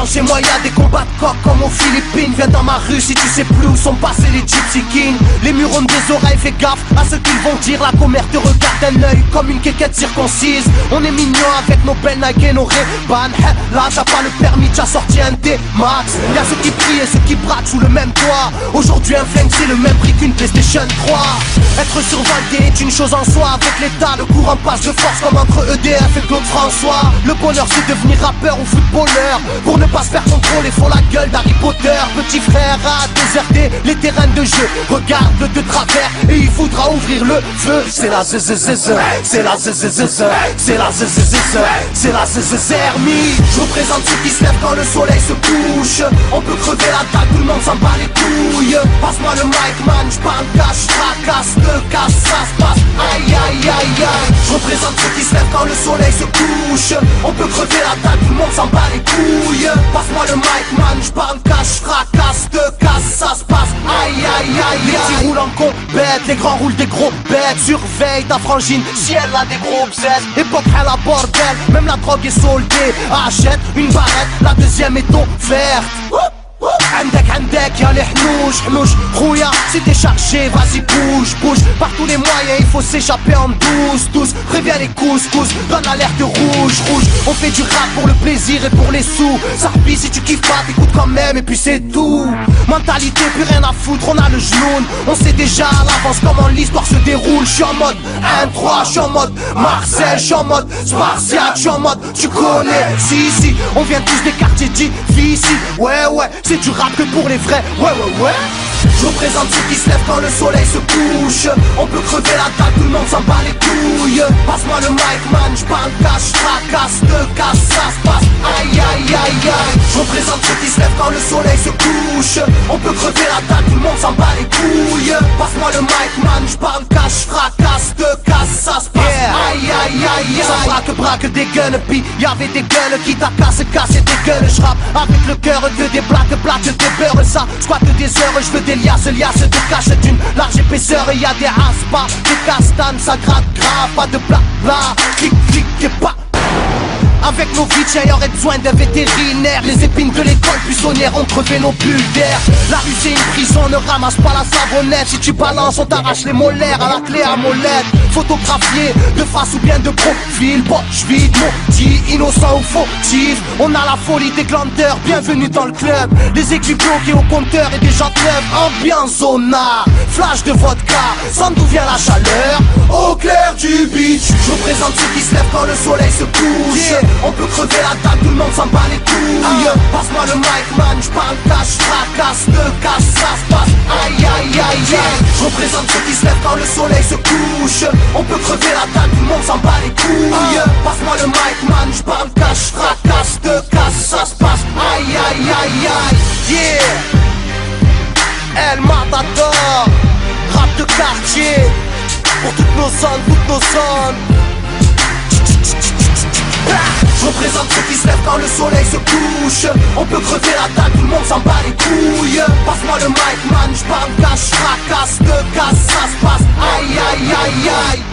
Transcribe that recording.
chez moi y'a des combats de coq comme aux Philippines. Viens dans ma rue si tu sais plus où sont passés les Gypsy Kings. Les murs ont des oreilles, fais gaffe à ce qu'ils vont dire. La commère te regarde d'un œil comme une quéquette circoncise. On est mignon avec nos belles Nike et nos Ray-Ban. Là t'as pas le permis, t'as sorti un D-Max. Y'a ceux qui prient et ceux qui braquent sous le même toit. Aujourd'hui un flingue c'est le même prix qu'une PlayStation 3. Être survolté est une chose en soi. Avec l'état le courant passe de force comme entre EDF et Claude François. Le bonheur c'est devenir rappeur ou footballeur. Pour ne pas se faire contrôler faut la gueule d'Harry Potter. Petit frère a déserté les terrains de jeu. Regarde-le de travers et il voudra ouvrir le feu. C'est la zzzz, c'est la zzzz, c'est la zzzz, c'est la zzzermie. Je représente ceux qui se lèvent quand le soleil se couche. On peut crever la dalle, tout le monde s'en bat les couilles. Passe-moi le mic man, j'parle cash, tracasse, te casse, ça se passe. Aïe aïe aïe aïe. Je représente ceux qui se lèvent quand le soleil se couche. On peut crever la dalle, tout le monde s'en bat les couilles. Passe-moi le mic man, j'parle cash, tracasse, te casse, ça se passe. Aïe aïe aïe aïe. Les petits roulent en compète, les grands roulent des gros bêtes. Surveille ta frangine, si elle a des gros bzètes. Époque à la bordel, même la drogue est soldée. Achète une barrette, la deuxième est offerte. عندك يا الحنوش حنوش خويا si t'es chargé vas-y bouge bouge. Par tous les moyens il faut s'échapper en douce. Préviens les couscous, donne l'alerte rouge. On fait du rap pour le plaisir et pour les sous. Ça replie si tu kiffes pas t'écoutes quand même et puis c'est tout. Mentalité plus rien à foutre, on a le genou. On sait déjà à l'avance comment l'histoire se déroule. J'suis en mode 1-3, j'suis en mode Marseille, j'suis en mode Spartiate, j'suis en mode tu connais. Si on vient tous des quartiers difficiles. Ouais c'est du rap que pour les vrais. Ouais. Je représente ceux qui se lèvent quand le soleil se couche. On peut crever la dalle, tout le monde s'en bat les couilles. Passe-moi le mic man, j'parle cash, tracasse, te casse, ça se passe. Aïe aïe aïe aïe. Je représente ceux qui se lèvent quand le soleil se couche. On peut crever la dalle, tout le monde s'en bat les couilles. Passe-moi le mic man, j'parle cash, tracasse, te casse, ça se passe. Aïe aïe aïe aïe. Ça braque des guns, puis y'avait des guns qui t'a cassé des guns. J'rappe avec le cœur que des blagues des beurres. Ça squatte des heures, j'veux des liasses de cache d'une large épaisseur. Et y'a des aspas, des castanes, ça gratte grave. Pas de blabla, clic et pas. Avec nos vies, il y aurait besoin d'un vétérinaire. Les épines de l'école buissonnière ont crevé nos bulles d'air. La rue c'est une prison, ne ramasse pas la savonnette. Si tu balances, on t'arrache les molaires à la clé à molette. Photographié de face ou bien de profil. Poche vide, maudit, innocent ou fautif. On a la folie des glandeurs, bienvenue dans le club. Les équipes bloquées au compteur et des gens clubs. Ambiance zona, flash de vodka. Sans d'où vient la chaleur, au clair du beach. Je représente ceux qui se lèvent quand le soleil se couche. On peut crever la dalle, tout le monde s'en bat les couilles. Passe-moi le mic man, j'parle cash, tracasse, te casse, ça se passe. Aïe aïe aïe aïe. Je représente ceux qui se lèvent quand le soleil se couche. On peut crever la dalle, tout le monde s'en bat les couilles. Passe-moi le mic man, j'parle cash, tracasse, te casse, ça se passe. Aïe aïe aïe aïe. Yeah. El Matador, rap de quartier. Pour toutes nos zones. Je représente ceux qui se lèvent quand le soleil se couche. On peut crever la dalle, tout le monde s'en bat les couilles. Passe-moi le mic man, j'parle cash, tracasse, te casse, ça se passe. Aïe aïe aïe aïe.